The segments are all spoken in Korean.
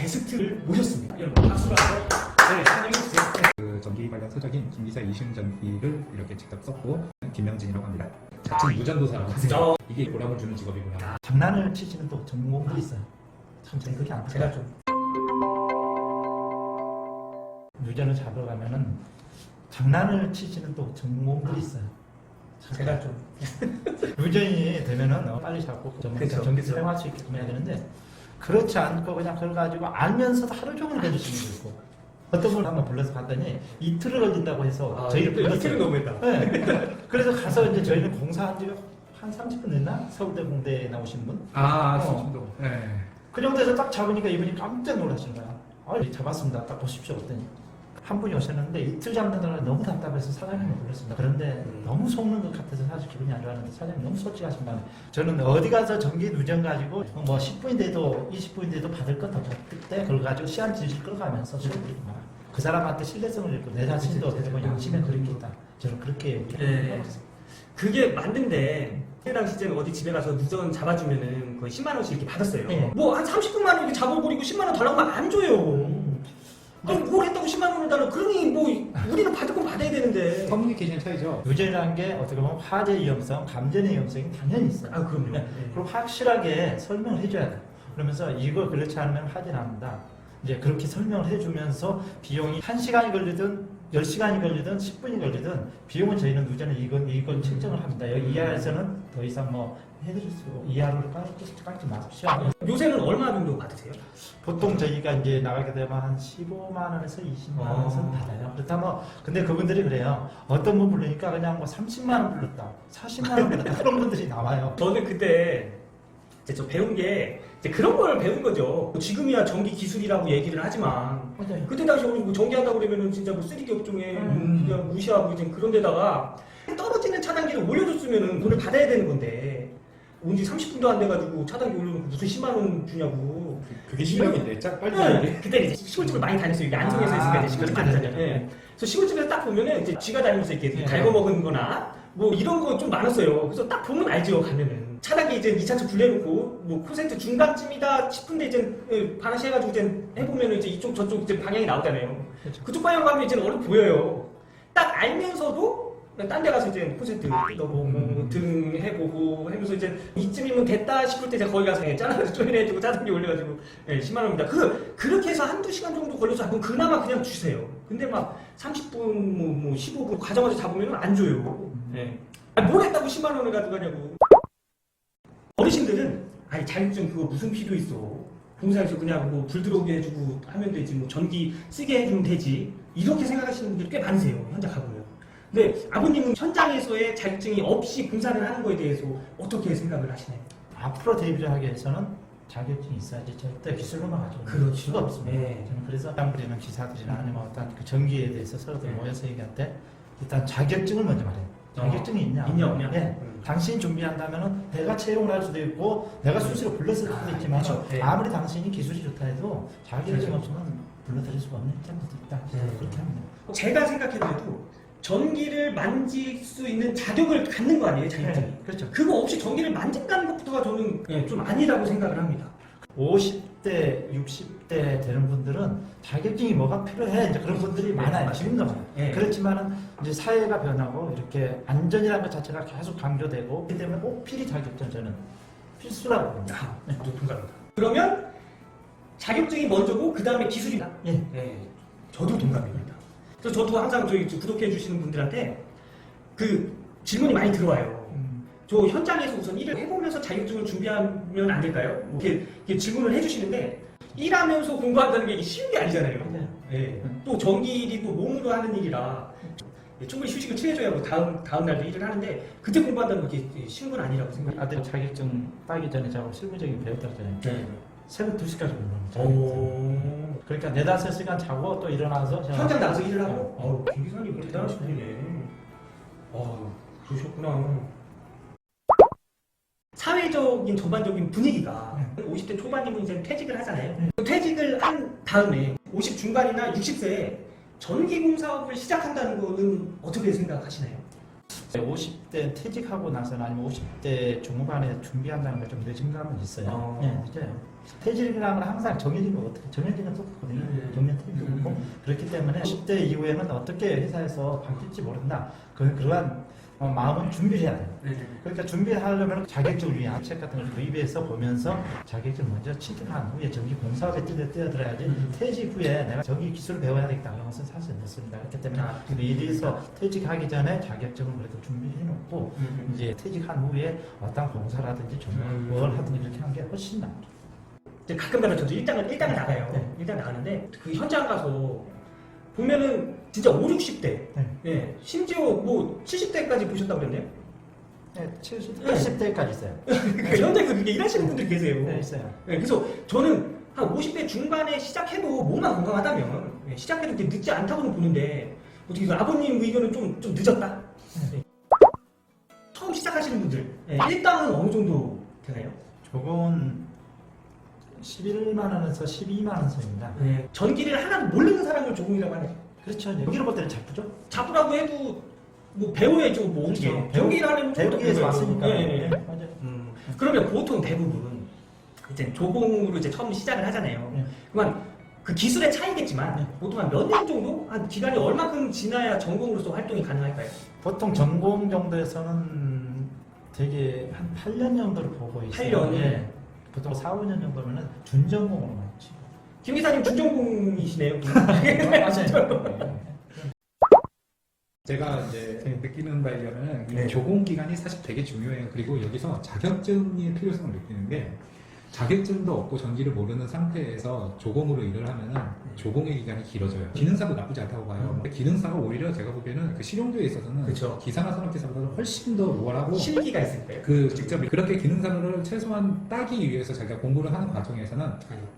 게스트를 모셨습니다. 여러분 박수로 한번 환영해주세요. 그 전기 관련 서적인 김기사 이승전기를 이렇게 직접 썼고 김명진이라고 합니다. 자칭 유전도사라고 하세요. 이게 보람을 주는 직업이구나. 장난을 치시는 또 전공들이 있어요. 참 저는 그렇게 안 제가 좀 유전을 잡으러 가면은 장난을 치시는 또 전공들이 있어요. 제가 좀 유전이 되면은 빨리 잡고 그쵸. 전기 사용할 수 있게끔 해야 되는데 그렇지 않고 그냥 그걸 가지고 알면서도 하루 종일 해주시는 분 있고 어떤 분 한번 불러서 봤더니 이틀을 걸린다고 해서 저희를 불렀어요. 이틀은 너무했다. 네. 그래서 가서 이제 저희는 공사한 지가 한 30분 됐나? 서울대 공대에 나오신 분? 충청도. 네. 그 정도에서 딱 잡으니까 이분이 깜짝 놀라시는 거야. 잡았습니다. 딱 보십시오. 그랬더니 한 분이 오셨는데 이틀 잡는다는 걸 너무 답답해서 사장님을 불렀습니다. 그런데 너무 속는 것 같아서 사실 기분이 안 좋았는데 사장님 너무 솔직하신 마음에 저는 어디 가서 전기 누전 가지고 뭐 10분인데도 20분인데도 받을 것 없고 그때 그걸 가지고 시한 진실 끌어가면서 술을 부리고 그 사람한테 신뢰성을 잃고 내 자신도 어떻게 보면 양심에 그런 게 있다. 저는 그렇게 얘기해요. 그게 맞는데 그때 당시 때 어디 집에 가서 누전 잡아주면은 거의 10만 원씩 이렇게 받았어요. 네. 뭐 한 30분만 이렇게 잡아버리고 10만 원 달라고 하면 안 줘요. 아니 뭘 했다고 10만 원을 달라? 그러니 뭐 우리는 받을 건 받아야 되는데. 커뮤니케이션 차이죠. 유전이라는 게 어떻게 보면 화재 위험성, 감전의 위험성이 당연히 있어요. 아 그럼요. 네. 그럼 확실하게 설명을 해줘야 돼. 그러면서 이거 그렇지 않으면 화재 납니다. 이제 그렇게 설명을 해주면서 비용이 1시간이 걸리든 10시간이 걸리든 10분이 걸리든 비용은 저희는 누전에 이건 책정을 합니다. 여기 이하에서는 더 이상 뭐 해드릴 수 이하로 깔지 마십시오. 요새는 얼마 정도 받으세요? 보통 저희가 이제 나가게 되면 한 15만 원에서 20만 원 선 받아요. 그렇다면 근데 그분들이 그래요. 어떤 분 부르니까 그냥 뭐 30만 원 불렀다, 40만 원 불렀다 그런 분들이 나와요. 저는 그때 이제 저 배운 게 이제 그런 걸 배운 거죠. 지금이야 전기 기술이라고 얘기를 하지만 맞아요. 그때 당시 우리 뭐 전기한다고 그러면은 진짜 뭐 3D 업종에 그냥 무시하고 이제 그런 데다가 떨어지는 차단기를 올려줬으면은 돈을 받아야 되는 건데 온 지 30분도 안 돼가지고 차단기 올려놓고 무슨 10만 원 주냐고. 그게 실력인데 빨리 네. 그때 이제 시골집을 많이 다녔어요. 이게 안성에서 있으니까 이제 시골집 많이 그렇게 다녔잖아요. 네. 그래서 시골집에서 딱 보면은 이제 쥐가 다니면서 이렇게 네. 갉아먹은 거나 뭐 이런 거 좀 많았어요. 그래서 딱 보면 알죠, 가면은. 차단기 이제 2차처 굴려놓고 뭐 콘센트 중간쯤이다 싶은데 이제 반하시 해가지고 이제 해보면은 이제 이쪽 저쪽 이제 방향이 나오잖아요. 그렇죠. 그쪽 방향 가면 이제 어려 보여요. 딱 알면서도 딴 데 가서 이제 콘센트 뜯어보고 등 해보고 하면서 이제 이쯤이면 됐다 싶을 때 제가 거기 가서 잘라서 쪼개내주고 짜장기 올려가지고 10만 원입니다. 그렇게 해서 한두 시간 정도 걸려서 그럼 그나마 그냥 주세요. 근데 막 30분 뭐 15분 가자마자 잡으면 안 줘요. 뭘 했다고 10만 원을 가져가냐고. 어르신들은 아니 자격증 그거 무슨 필요 있어. 공사에서 그냥 뭐 불 들어오게 해주고 하면 되지 뭐 전기 쓰게 해주면 되지 이렇게 생각하시는 분들이 꽤 많으세요. 현장 가보면. 근데 아버님은 현장에서의 자격증이 없이 공사를 하는 거에 대해서 어떻게 생각을 하시나요? 앞으로 데뷔를 하기 위해서는 자격증이 있어야지 절대 기술로만 가지고 그렇죠. 수가 없습니다. 네. 저는 그래서 땀부리는 기사들이나 아니면 어떤 그 전기에 대해서 서로들 모여서 얘기할 때 일단 자격증을 먼저 말해요. 자격증이 있냐? 있냐 없냐? 네. 당신이 준비한다면 내가 채용을 할 수도 있고 내가 수시로 불렀을 수도 있지만 그렇죠. 네. 아무리 당신이 기술이 좋다 해도 자격증 없으면 불러드릴 수가 없는 입장도 있다. 그렇게 합니다. 제가 생각해도 전기를 만질 수 있는 자격을 갖는 거 아니에요, 자격증이? 네, 그렇죠. 그거 없이 전기를 만진다는 것부터가 저는 좀 아니라고 생각을 합니다. 50대, 60대 되는 분들은 자격증이 뭐가 필요해 이제 그런 분들이 많아요. 지금도 많아요. 네. 그렇지만은 이제 사회가 변하고 이렇게 안전이라는 것 자체가 계속 강조되고 그렇기 때문에 꼭 필히 자격증 저는 필수라고 봅니다. 저도 동감입니다. 그러면 자격증이 먼저고 그 다음에 기술이다. 예. 저도 동감입니다. 그래서 저도 항상 저희 구독해 주시는 분들한테 그 질문이 많이 들어와요. 저 현장에서 우선 일을 해보면서 자격증을 준비하면 안 될까요? 이렇게 질문을 해주시는데 일하면서 공부한다는 게 쉬운 게 아니잖아요. 네. 또 전기 일이 또 몸으로 하는 일이라 충분히 휴식을 취해줘야 뭐 다음 날도 일을 하는데 그때 공부한다는 게 쉬운 건 아니라고 생각해요. 아들 자격증 따기 전에 제가 실무적인 배웠다고 했잖아요. 네. 새벽 2시까지 공부합니다. 그러니까 4-5시간 자고 또 일어나서 현장 나가서 일을 하고? 김 기사님 대단하신 분이네. 그러셨구나. 사회적인 전반적인 분위기가 50대 초반이면 이제 퇴직을 하잖아요. 퇴직을 한 다음에 50 중반이나 60세에 전기공사업을 시작한다는 거는 어떻게 생각하시나요? 50 40대 퇴직하고 나서는 아니면 50대 중후반에 준비한다는 게 좀 늦은 감은 있어요. 네, 맞아요. 퇴직이라는 건 항상 정해진 거 어떻게 정해진 건 똑같거든요. 정년 퇴직이고 그렇기 때문에 10대 이후에는 어떻게 회사에서 바뀔지 모른다. 그러한 마음은 준비를 해야 돼요. 그러니까 준비를 하려면 자격증을 위한 책 같은 걸 구입해서 보면서 자격증 먼저 취득한 후에 전기 공사업에 뛰어들어야지 퇴직 후에 내가 전기 기술을 배워야 되겠다 그런 것은 사실 없습니다. 그렇기 때문에 미리서 퇴직하기 전에 자격증을 그래도 준비해 놓고 이제 퇴직한 후에 어떤 공사라든지 뭘 하든지 그렇게 하는 게 훨씬 낫죠. 이제 가끔가다 저도 일당을 나가요. 네. 일당 나가는데 그 현장 가서 보면은 진짜 5, 60대, 네. 예, 심지어 뭐 70대까지 보셨다고 그랬네요. 네, 70, 80대까지 있어요. 그 현장에서 그렇게 일하시는 분들이 계세요. 네, 있어요. 예, 그래서 저는 한 50대 중반에 시작해도 몸만 건강하다면 시작해도 그렇게 늦지 않다고는 보는데 어떻게 그 아버님 의견은 좀 늦었다. 예. 처음 시작하시는 분들 일당은 어느 정도 되나요? 조금은 11만 원에서 12만 원 선입니다. 전기를 하나도 모르는 사람을 조공이라고 하네요. 그렇죠. 여기로 볼 때는 작죠. 잡으라고 해도 뭐 배워야죠. 뭐 어떻게 그렇죠. 전기를 하려면 배우기 위해서 왔으니까. 네. 맞아요. 그러면 보통 대부분 이제 조공으로 이제 처음 시작을 하잖아요. 네. 그만 그 기술의 차이겠지만 보통 한 몇 년 정도? 한 기간이 얼마큼 지나야 전공으로서 활동이 가능할까요? 보통 전공 정도에서는 되게 한 8년 정도를 보고 있어요. 8년? 예. 보통 4, 5년 정도면은 준전공으로 많지. 김 기사님 준전공이시네요. 맞아요. 제가 이제 느끼는 바에 의하면 네. 조공 기간이 사실 되게 중요해요. 그리고 여기서 자격증의 필요성을 느끼는 게 자격증도 없고 전기를 모르는 상태에서 조공으로 일을 하면은 조공의 기간이 길어져요. 기능사도 나쁘지 않다고 봐요. 근데 기능사가 오히려 제가 보기에는 그 실용도에 있어서는 그쵸. 기사나 산업기사보다 훨씬 더 노멀하고 실기가 있을까요? 그 직접 그렇게 기능사를 최소한 따기 위해서 자기가 공부를 하는 과정에서는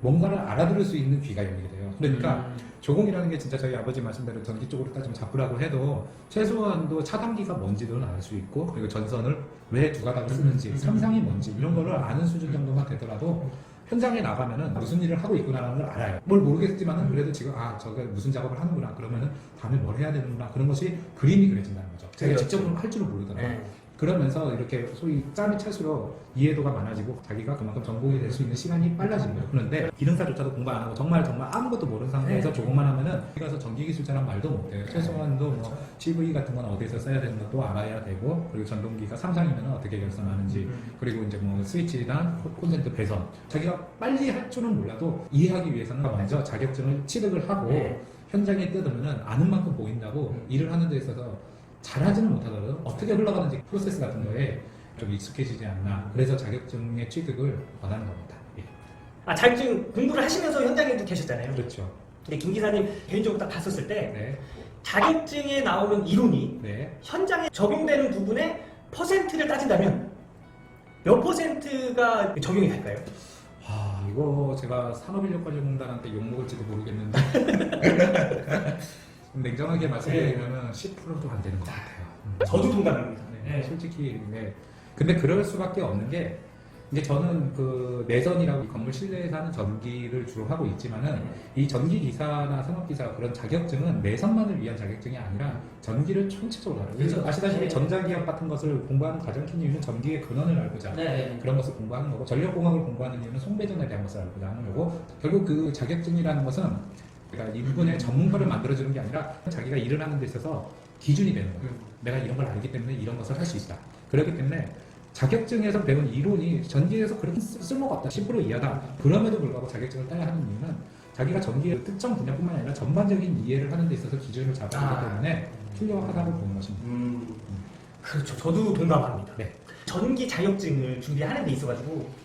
뭔가를 알아들을 수 있는 귀가 열리게 돼요. 그러니까 조공이라는 게 진짜 저희 아버지 말씀대로 전기 쪽으로 따지면 잡으라고 해도 최소한도 차단기가 뭔지는 알 수 있고 그리고 전선을 왜 두 가닥을 쓰는지 삼상이 뭔지 이런 거를 아는 수준 정도만 되더라도 현장에 나가면은 무슨 일을 하고 있구나라는 걸 알아요. 뭘 모르겠지만은 그래도 지금 저가 무슨 작업을 하는구나 그러면은 다음에 뭘 해야 되는구나 그런 것이 그림이 그려진다는 거죠. 제가 직접 할 줄은 모르더라고요. 그러면서 이렇게 소위 짬이 찰수록 이해도가 많아지고 자기가 그만큼 전공이 될 수 있는 시간이 빨라지는 거예요. 그런데 기능사조차도 공부 안 하고 정말 아무것도 모르는 상태에서 조금만 하면은 여기 가서 전기기술자란 말도 못해요. 최소한도 뭐 CV 같은 건 어디서 써야 되는 것도 알아야 되고 그리고 전동기가 삼상이면 어떻게 결선하는지 그리고 이제 뭐 스위치랑 콘센트 배선 자기가 빨리 할 줄은 몰라도 이해하기 위해서는 먼저 자격증을 취득을 하고 현장에 뛰어들면은 아는 만큼 보인다고 일을 하는 데 있어서 잘하지는 못하더라도 어떻게 흘러가는지 프로세스 같은 거에 좀 익숙해지지 않나. 그래서 자격증의 취득을 원하는 겁니다. 예. 자격증 공부를 하시면서 현장에도 계셨잖아요. 그렇죠. 근데 김 기사님 개인적으로 딱 봤었을 때 네. 자격증에 나오는 이론이 네. 현장에 적용되는 부분의 퍼센트를 따진다면 몇 퍼센트가 적용이 될까요? 이거 제가 산업인력관리공단한테 욕먹을지도 모르겠는데 냉정하게 말씀드리면 10%도 안 되는 것 같아요. 저도 동감합니다. 네, 솔직히 근데 그럴 수밖에 없는 게 이제 저는 그 내선이라고 건물 실내에서 하는 전기를 주로 하고 있지만은 이 전기 기사나 산업 기사 그런 자격증은 내선만을 위한 자격증이 아니라 전기를 총체적으로 알아요. 그래서 아시다시피 전자기업 같은 것을 공부하는 가장 큰 이유는 전기의 근원을 알고자 그런 것을 공부하는 거고 전력공학을 공부하는 이유는 송배전에 대한 것을 알고자 하는 거고 결국 그 자격증이라는 것은 그러니까 일본의 전문가를 만들어주는 게 아니라 자기가 일을 하는 데 있어서 기준이 되는 거예요. 내가 이런 걸 알기 때문에 이런 것을 할 수 있다. 그렇기 때문에 자격증에서 배운 이론이 전기에서 그렇게 쓸모가 없다. 10% 이하다. 그럼에도 불구하고 자격증을 따야 하는 이유는 자기가 전기의 특정 분야뿐만 아니라 전반적인 이해를 하는 데 있어서 기준을 잡아야 하기 때문에 훌륭하다고 보는 것입니다. 그렇죠. 저도 동감합니다. 네. 전기 자격증을 준비하는 데 있어가지고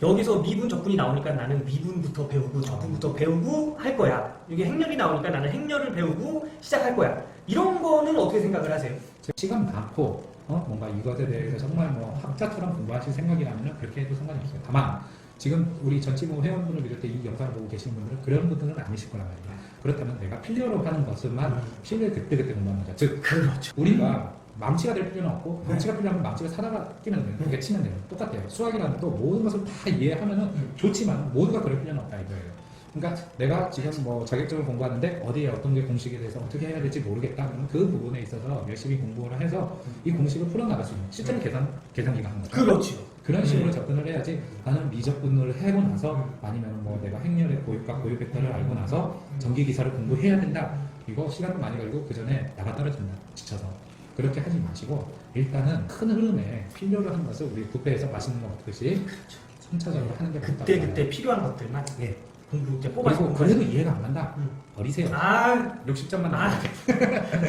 여기서 미분 적분이 나오니까 나는 미분부터 배우고 적분부터 배우고 할 거야. 이게 행렬이 나오니까 나는 행렬을 배우고 시작할 거야. 이런 거는 어떻게 생각을 하세요? 시간 많고 뭔가 이것에 대해서 정말 뭐 학자처럼 공부하실 생각이라면 그렇게 해도 상관이 없어요. 다만 지금 우리 전치부 회원분을 비롯해 이 영상을 보고 계시는 분들은 그런 분들은 아니실 거란 말이에요. 그렇다면 내가 필요로 하는 것만 필요에 그때그때 공부하는 거죠. 즉 그렇죠. 우리가 망치가 될 필요는 없고 망치가 필요하면 망치가 사다가 끼면 돼요. 그렇게 치면 돼요. 똑같아요. 수학이라는 또 모든 것을 다 이해하면은 좋지만 모두가 그럴 필요는 없다 이거예요. 그러니까 내가 지금 뭐 자격증을 공부하는데 어디에 어떤 게 공식에 대해서 어떻게 해야 될지 모르겠다. 그러면 그 부분에 있어서 열심히 공부를 해서 이 공식을 풀어나갈 수 있는 실제로 계산기가 한 거죠. 그렇죠. 그런 식으로 네. 접근을 해야지 나는 미적분을 하고 나서 아니면 뭐 내가 행렬의 고유값 고유 벡터를 알고 나서 전기 기사를 공부해야 된다. 이거 시간도 많이 걸리고 그 전에 나가 떨어진다. 지쳐서. 그렇게 하지 마시고 일단은 큰 흐름에 필요로 하는 것을 우리 뷔페에서 맛있는 거 먹듯이 순차적으로 하는 게 맞다고 그때 봐요. 필요한 것들만 예. 공부 이제 뽑아서 그리고 그래도 이해가 안 간다. 버리세요. 아 60점만 아. 나와요.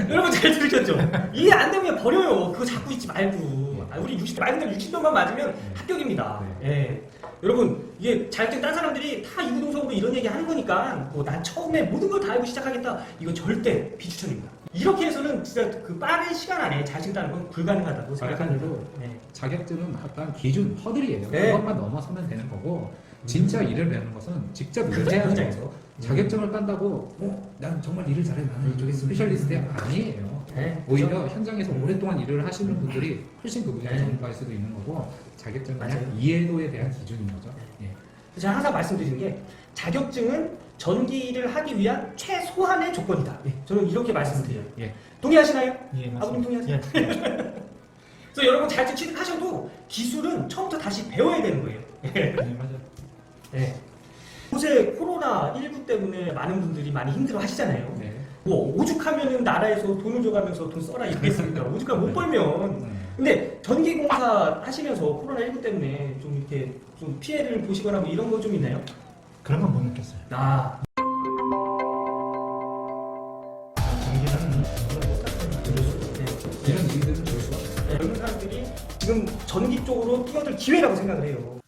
여러분 잘 들으셨죠? 이해 안 되면 버려요. 그거 잡고 있지 말고. 아, 우리 60, 말 그대로 60점만 맞으면 합격입니다. 예. 여러분, 이게 자격증 딴 사람들이 다 이구동성으로 이런 얘기 하는 거니까, 뭐, 난 처음에 모든 걸 다 알고 시작하겠다. 이거 절대 비추천입니다. 이렇게 해서는 진짜 그 빠른 시간 안에 자격증 따는 건 불가능하다고 생각합니다. 네. 자격증은 어떤 기준, 허들이에요. 네. 그것만 넘어서면 되는 거고 진짜 일을 배우는 것은 직접 일을 해야죠. 현장에서. 자격증을 딴다고 난 정말 일을 잘해. 나는 이쪽에 스페셜리스트야. 아니에요. 네. 오히려 현장에서 오랫동안 일을 하시는 분들이 훨씬 그 분야에 네. 전문가일 수도 있는 거고 자격증은 그냥 맞아요. 이해도에 대한 기준인 거죠. 예. 제가 항상 말씀드리는 게 자격증은 전기를 하기 위한 최소한의 조건이다. 예. 저는 이렇게 말씀드려요. 예. 동의하시나요? 예, 아버님 동의하세요? 예. 그래서 여러분 자격증 취득하셔도 기술은 처음부터 다시 배워야 되는 거예요. 네, 맞아요. 네. 요새 코로나19 때문에 많은 분들이 많이 힘들어 하시잖아요. 네. 뭐 오죽하면은 나라에서 돈을 줘가면서 돈 써라 이러겠습니까? 오죽하면 못 벌면. 근데 전기공사 하시면서 코로나19 때문에 좀 이렇게 좀 피해를 보시거나 뭐 이런 거 좀 있나요? 그런 건 못 느꼈어요. 아, 전기는 이런 일들은 좋을 수가 없어요. 네, 젊은 사람들이 지금 전기 쪽으로 뛰어들 기회라고 생각을 해요.